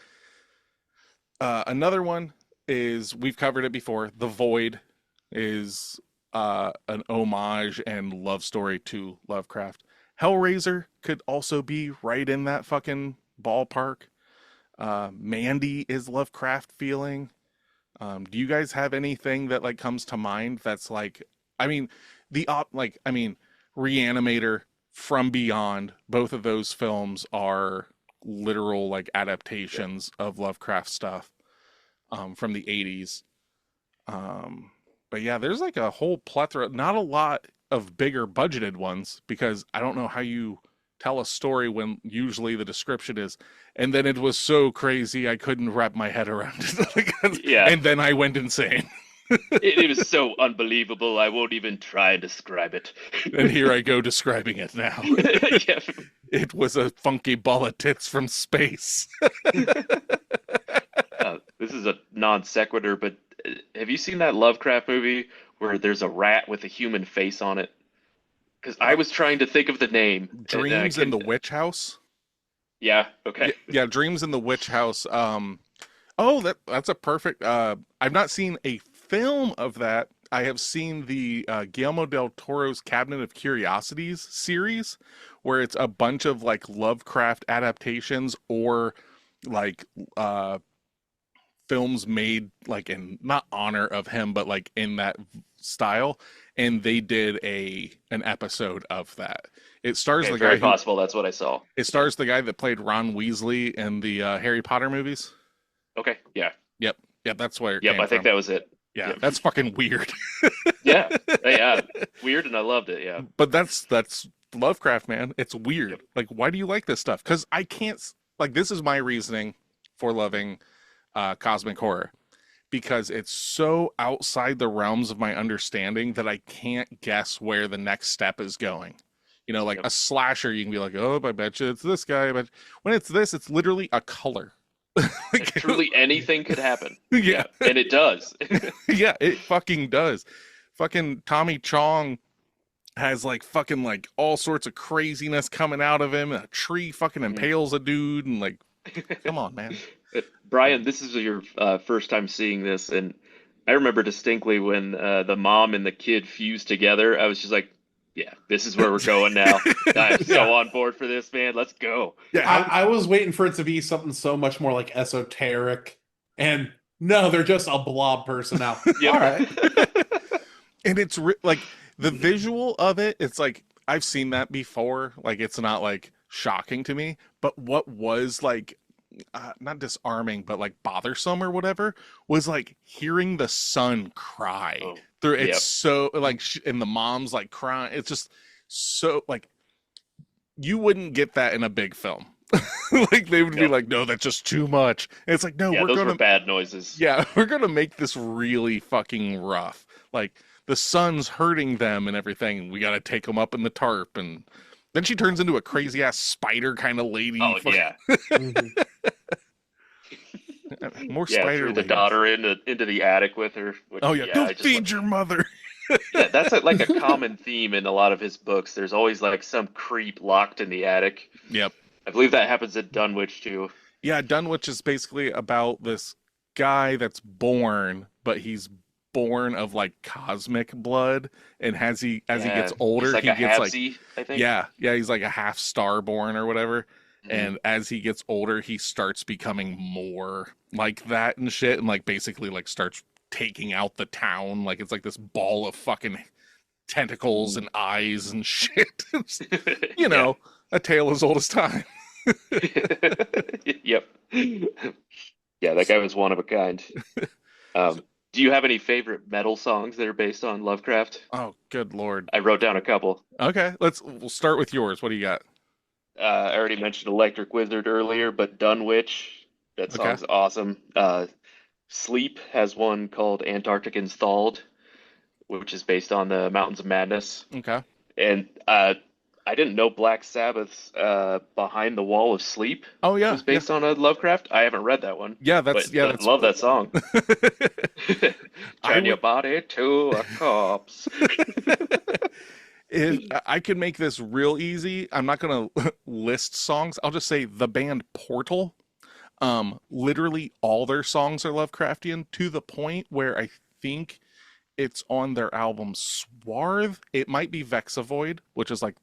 another one is, we've covered it before, The Void is an homage and love story to Lovecraft. Hellraiser could also be right in that fucking ballpark. Mandy is Lovecraft feeling. Do you guys have anything that like comes to mind that's like, I mean, Reanimator, From Beyond, both of those films are literal like adaptations of Lovecraft stuff from the 80s. But yeah, there's like a whole plethora, not a lot of bigger budgeted ones, because I don't know how you tell a story when usually the description is, and then it was so crazy I couldn't wrap my head around it. And then I went insane. It was so unbelievable. I won't even try and describe it. And here I go describing it now. Yeah. It was a funky ball of tits from space. This is a non sequitur, but have you seen that Lovecraft movie where there's a rat with a human face on it? Because I was trying to think of the name. Dreams in the Witch House? Yeah, okay. Yeah, Dreams in the Witch House. That's a perfect. I've not seen a film of that. I have seen the Guillermo del Toro's Cabinet of Curiosities series, where it's a bunch of like Lovecraft adaptations or like films made like in not honor of him, but like in that style. And they did an episode of that. It stars the very guy possible that's what I saw. It stars the guy that played Ron Weasley in the Harry Potter movies. Okay, yeah. Yep, that's where it Yep, came I think from. that was it. Yeah, Yep. that's fucking weird. Yeah, weird, and I loved it. Yeah, But that's Lovecraft, man. It's weird. Yep. Like, why do you like this stuff? Because I can't. Like, this is my reasoning for loving cosmic horror, because it's so outside the realms of my understanding that I can't guess where the next step is going. You know, like Yep. a slasher, you can be like, oh, I bet you it's this guy. But when it's this, it's literally a color. And truly anything could happen. Yeah. And it does. Yeah, it fucking does. Fucking Tommy Chong has like fucking like all sorts of craziness coming out of him. A tree fucking impales a dude, and like, come on, man. Brian, this is your first time seeing this, and I remember distinctly when the mom and the kid fused together. I was just like, yeah, this is where we're going now. I'm so on board for this, man. Let's go. Yeah, I was waiting for it to be something so much more like esoteric, and no, they're just a blob person now. Yep. All right. and it's like the visual of it. It's like I've seen that before. Like, it's not like shocking to me. But what was like not disarming, but like bothersome or whatever, was like hearing the son cry. Oh, Through it's yep. so like and the mom's like crying. It's just so like you wouldn't get that in a big film. Like they would be Yep. like, no, that's just too much. And it's like, no, Yeah, we're those gonna were bad noises. yeah, we're gonna make this really fucking rough. Like the son's hurting them and everything. We gotta take them up in the tarp, and then she turns into a crazy ass spider kind of lady. Oh yeah, More yeah. spider Threw the ladies. daughter into the attic with her. Which, Oh yeah, I go just feed your mother. Yeah, that's like a common theme in a lot of his books. There's always like some creep locked in the attic. Yep. I believe that happens at Dunwich too. Yeah, Dunwich is basically about this guy that's born, but he's born of like cosmic blood, and as he gets older, he's like he a gets like halfsy, I think. yeah, he's like a half star born or whatever. Mhm. And as he gets older, he starts becoming more like that and shit, and like basically like starts taking out the town. Like it's like this ball of fucking tentacles and eyes and shit. You know, a tale as old as time. Yep. Yeah, that guy was one of a kind. Do you have any favorite metal songs that are based on Lovecraft? Oh, good lord. I wrote down a couple. Okay, we'll start with yours. What do you got? I already mentioned Electric Wizard earlier, but Dunwich, that Okay. song's awesome. Sleep has one called Antarctic Installed, which is based on the Mountains of Madness. Okay. And I didn't know Black Sabbath's Behind the Wall of Sleep Oh yeah. was based on a Lovecraft. I haven't read that one. Yeah, that's But yeah, I that's love that song. I Turn your would- body to a corpse. If I could make this real easy, I'm not gonna list songs. I'll just say the band Portal. Literally all their songs are Lovecraftian, to the point where I think it's on their album Swarth. It might be Vexavoid, which is like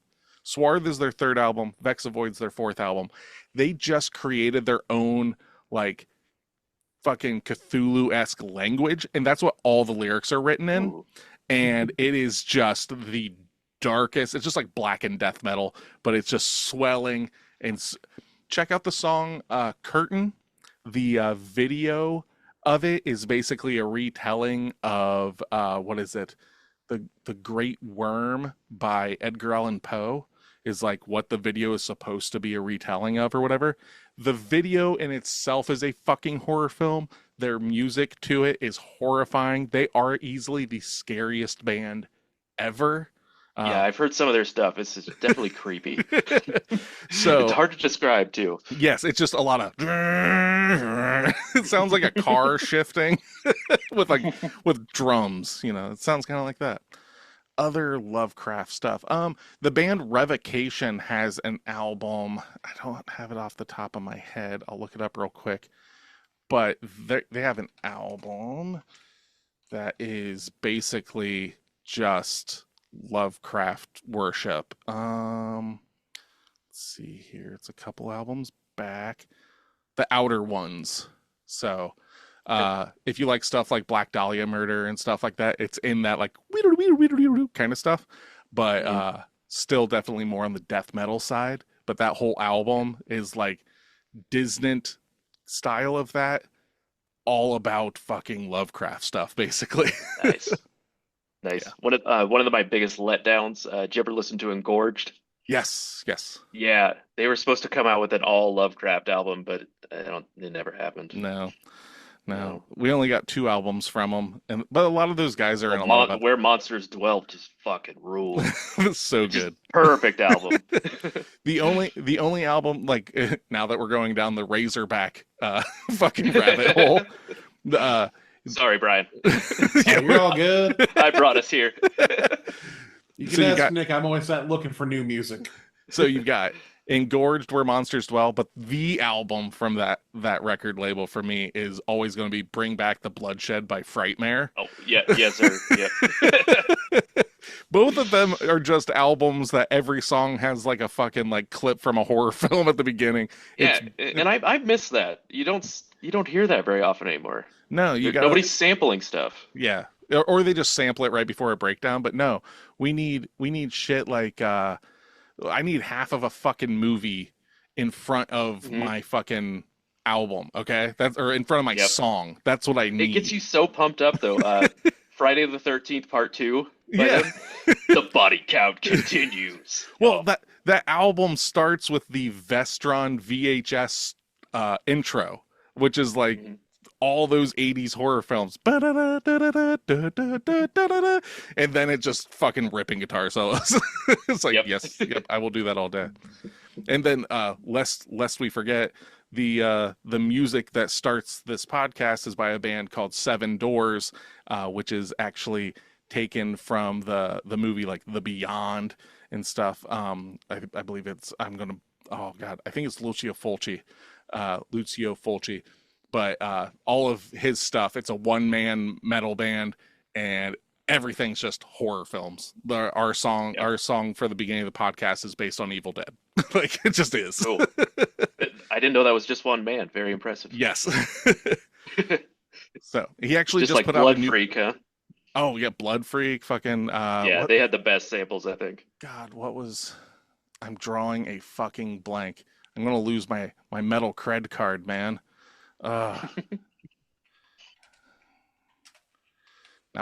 Swarth is their third album, Vexavoid's their fourth album. They just created their own like fucking Cthulhu-esque language, and that's what all the lyrics are written in. Ooh. And it is just the darkest. It's just like black and death metal, but it's just swelling. And check out the song Curtain. The video of it is basically a retelling of what is it, the Great Worm by Edgar Allan Poe, is like what the video is supposed to be a retelling of or whatever. The video in itself is a fucking horror film. Their music to it is horrifying. They are easily the scariest band ever. Yeah, I've heard some of their stuff. It's definitely creepy. So It's hard to describe too. yes, it's just a lot of it sounds like a car shifting with drums, it sounds kind of like that. Other Lovecraft stuff. The band Revocation has an album. I don't have it off the top of my head. I'll look it up real quick. But they have an album that is basically just Lovecraft worship. Let's see here. It's a couple albums back. The Outer Ones. So if you like stuff like Black Dahlia Murder and stuff like that, it's in that like kind of stuff. But still definitely more on the death metal side. But that whole album is like dissonant style of that, all about fucking Lovecraft stuff, basically. Nice. Yeah. One of my biggest letdowns. Did you ever listen to Engorged? Yes. Yeah, they were supposed to come out with an all Lovecraft album, but it never happened. No. We only got 2 albums from them, but a lot of those guys are in a lot of Where Monsters Dwell just fucking rules. so good. Perfect album. The only album, like now that we're going down the Razorback fucking rabbit hole. Sorry, Brian. Yeah, you're all good. I brought us here. You can ask Nick. I'm always looking for new music. So you've got Engorged, Where Monsters Dwell, but the album from that record label for me is always going to be Bring Back the Bloodshed by Frightmare. Oh, yeah, yes, sir. Yeah. Both of them are just albums that every song has like a fucking like clip from a horror film at the beginning. Yeah, and I've missed that. You don't hear that very often anymore. No, nobody's sampling stuff. Yeah. Or they just sample it right before a breakdown, but no. We need shit like I need half of a fucking movie in front of my fucking album, okay? Or in front of my song. That's what I need. It gets you so pumped up, though. Friday the 13th, Part 2. Yeah. The body count continues. Well, that album starts with the Vestron VHS intro, which is like all those 80s horror films. And then it just fucking ripping guitar solos. It's like, yes, I will do that all day. And then lest we forget, the music that starts this podcast is by a band called Seven Doors, which is actually taken from the movie like The Beyond and stuff. I believe it's I think it's Lucio Fulci. But all of his stuff, it's a one-man metal band, and everything's just horror films. Our song for the beginning of the podcast is based on Evil Dead. Like, it just is. Cool. I didn't know that was just one man. Very impressive. Yes. So he actually just just like put Blood out a new... Freak, huh? Oh yeah, Blood Freak. Fucking. They had the best samples, I think. God, what was? I'm drawing a fucking blank. I'm gonna lose my metal cred card, man. Now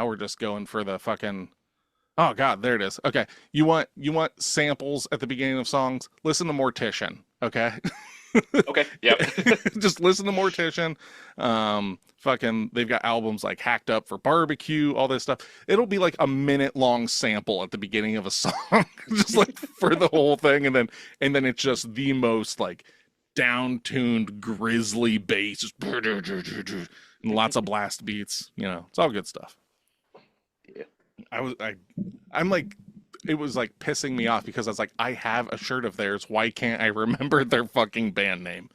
we're just going for the fucking... Oh god, there it is. Okay, you want samples at the beginning of songs? Listen to Mortician, okay? Okay, yep. Just listen to Mortician. Fucking, they've got albums like Hacked Up for Barbecue, all this stuff. It'll be like a minute-long sample at the beginning of a song, just like for the whole thing, and then it's just the most like down-tuned grisly bass, and lots of blast beats. It's all good stuff. Yeah. I'm like, it was like pissing me off because I was like, I have a shirt of theirs. Why can't I remember their fucking band name?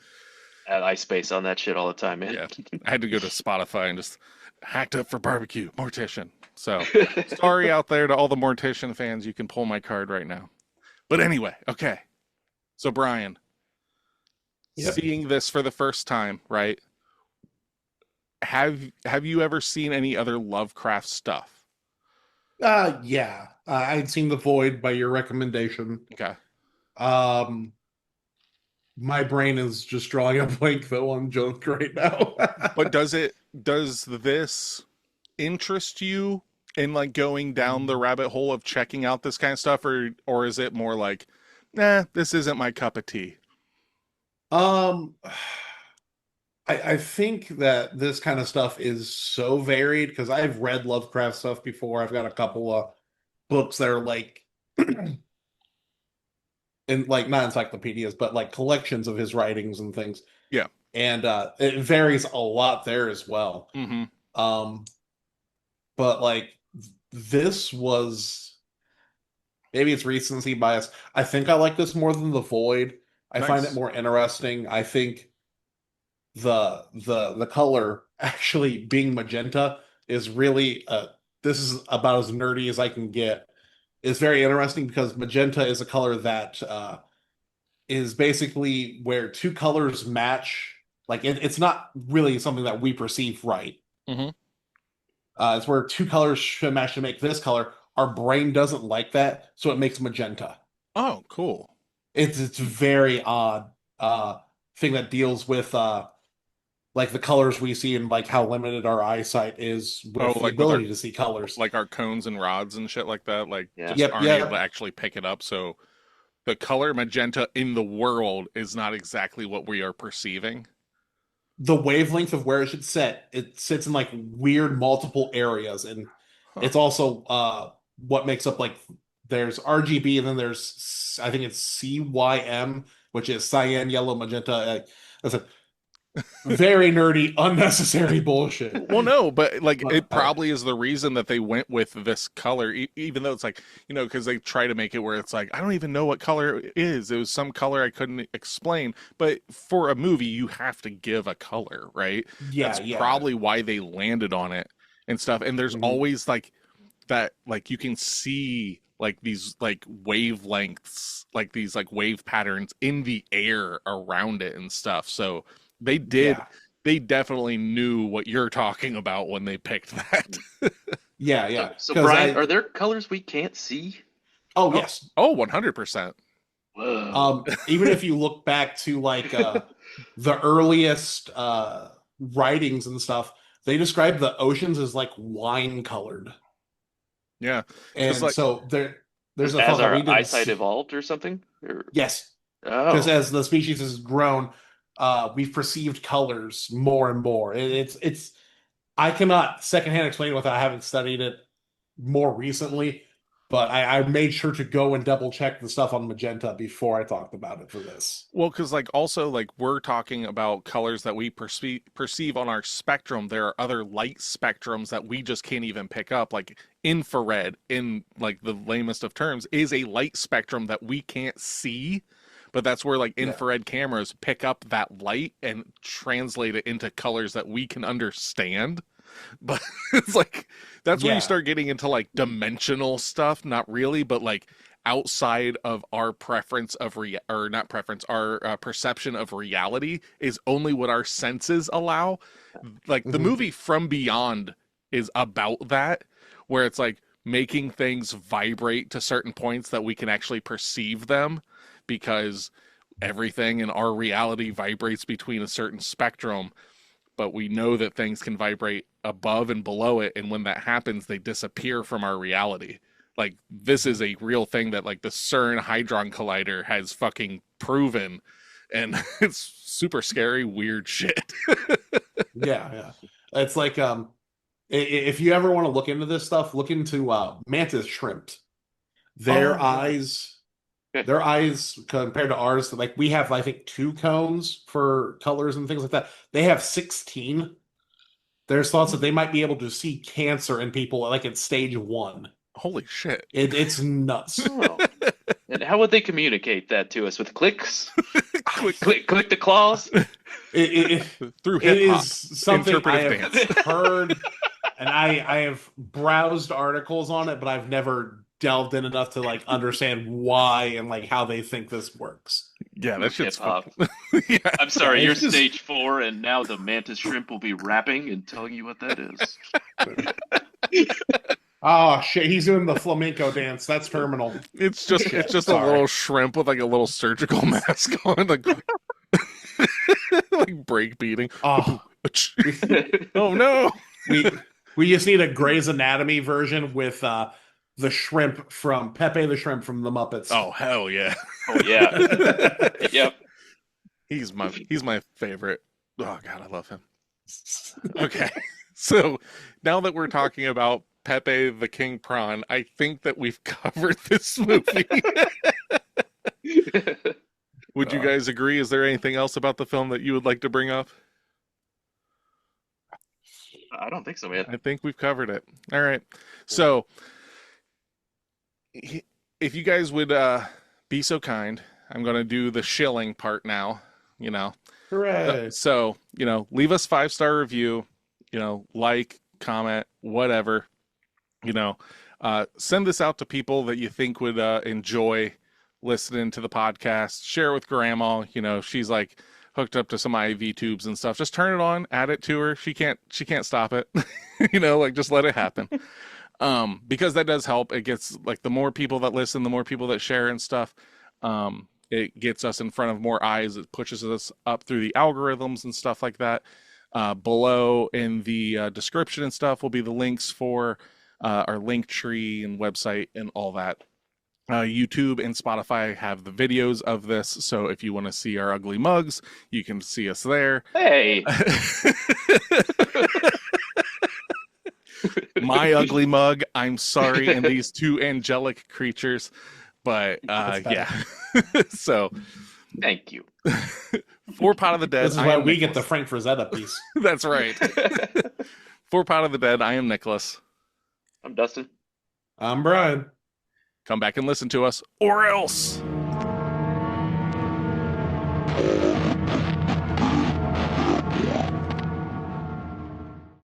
I space on that shit all the time, man. Yeah, I had to go to Spotify and just Hacked Up for Barbecue, Mortician. So sorry out there to all the Mortician fans. You can pull my card right now. But anyway, okay. So Brian. Yep. Seeing this for the first time, right? Have you ever seen any other Lovecraft stuff? Yeah. I'd seen The Void by your recommendation. Okay. My brain is just drawing a blank though on junk right now. But does this interest you in like going down the rabbit hole of checking out this kind of stuff, or is it more like, nah, this isn't my cup of tea? I think that this kind of stuff is so varied because I've read Lovecraft stuff before. I've got a couple of books that are like in like not encyclopedias, but like collections of his writings and things. Yeah. And it varies a lot there as well. Mm-hmm. But like this was maybe it's recency bias. I think I like this more than The Void. I find it Nice. more interesting. I think the color actually being magenta is really this is about as nerdy as I can get. It's very interesting because magenta is a color that is basically where two colors match. Like it's not really something that we perceive right. Mm-hmm. It's where two colors should match to make this color. Our brain doesn't like that, so it makes magenta. Oh, cool. It's very odd thing that deals with like the colors we see and like how limited our eyesight is with Oh, the like with ability to see colors. Like our cones and rods and shit like that, like Yeah. just Yep, aren't yep. able to actually pick it up. So the color magenta in the world is not exactly what we are perceiving. The wavelength of where it should set, it sits in like weird multiple areas, and Huh. it's also what makes up like there's RGB and then there's I think it's CYM, which is cyan, yellow, magenta. Listen, very nerdy, unnecessary bullshit. Well, no, but like But, it probably is the reason that they went with this color, even though it's like, because they try to make it where it's like, I don't even know what color it is. It was some color I couldn't explain. But for a movie, you have to give a color, right? yeah, That's yeah. probably why they landed on it and stuff. And there's Mhm. always like that, like you can see like these like wavelengths, like these like wave patterns in the air around it and stuff. So they did. Yeah. They definitely knew what you're talking about when they picked that. Yeah, yeah. So 'Cause Brian, are there colors we can't see? Oh, yes. Oh, 100%. Whoa. Even if you look back to like the earliest writings and stuff, they describe the oceans as like wine colored. Yeah. And like- so there's a As thought that our we didn't eyesight see. evolved or something? Or... Yes, because Oh. as the species has grown, we've perceived colors more and more. It's I cannot secondhand explain it without having studied it more recently, but I made sure to go and double check the stuff on magenta before I talked about it for this. Well, because like also like we're talking about colors that we perceive on our spectrum. There are other light spectrums that we just can't even pick up. Like infrared, in like the lamest of terms, is a light spectrum that we can't see. But that's where like infrared cameras pick up that light and translate it into colors that we can understand. But it's like that's where you start getting into like dimensional stuff. Not really, but like outside of our preference of or not preference, our perception of reality is only what our senses allow. Like the movie From Beyond is about that, where it's like making things vibrate to certain points that we can actually perceive them, because everything in our reality vibrates between a certain spectrum, but we know that things can vibrate above and below it, and when that happens, they disappear from our reality. Like, this is a real thing that, like, the CERN Hadron Collider has fucking proven, and it's super scary, weird shit. Yeah. It's like if you ever want to look into this stuff, look into mantis shrimp. Their eyes compared to ours, like we have I think 2 cones for colors and things like that. They have 16. There's thoughts that they might be able to see cancer in people like at stage 1. Holy shit. It's nuts. Oh. And how would they communicate that to us? With clicks? Click click the claws? through It hip hop, is something I interpretive have dance. heard, and I have browsed articles on it, but I've never delved in enough to like understand why and like how they think this works. Yeah, that shit's Hip-hop. yeah. I'm sorry, Yeah, you're it's just- stage 4, and now the mantis shrimp will be rapping and telling you what that is. Oh shit, he's doing the flamenco dance. That's terminal. It's just a Sorry. little shrimp with like a little surgical mask on, like like break beating. Oh, Oh no. we just need a Grey's Anatomy version with the shrimp from Pepe the Shrimp from the Muppets. Oh hell yeah. Oh, yeah. Yep. He's my favorite. Oh God, I love him. Okay, so now that we're talking about Pepe the King Prawn, I think that we've covered this movie. Would you guys agree? Is there anything else about the film that you would like to bring up? I don't think so, man. I think we've covered it. All right. So if you guys would be so kind, I'm going to do the shilling part now, you know. Hooray. So, you know, leave us 5-star review, you know, like, comment, whatever, you know, send this out to people that you think would enjoy listening to the podcast. Share it with grandma. You know, she's like hooked up to some IV tubes and stuff. Just turn it on, add it to her. She can't stop it. You know, like just let it happen. Because that does help. It gets like the more people that listen, the more people that share and stuff. It gets us in front of more eyes. It pushes us up through the algorithms and stuff like that. Below in the description and stuff will be the links for our link tree and website and all that. YouTube and Spotify have the videos of this, so if you want to see our ugly mugs, you can see us there. Hey, My ugly mug, I'm sorry, and these two angelic creatures, but yeah. So thank you. For Pot of the Dead, This is I why am we get the Nicholas. Frank Frazetta piece. That's right. For Pot of the Dead, I am Nicholas. I'm Dustin. I'm Brian. Come back and listen to us, or else.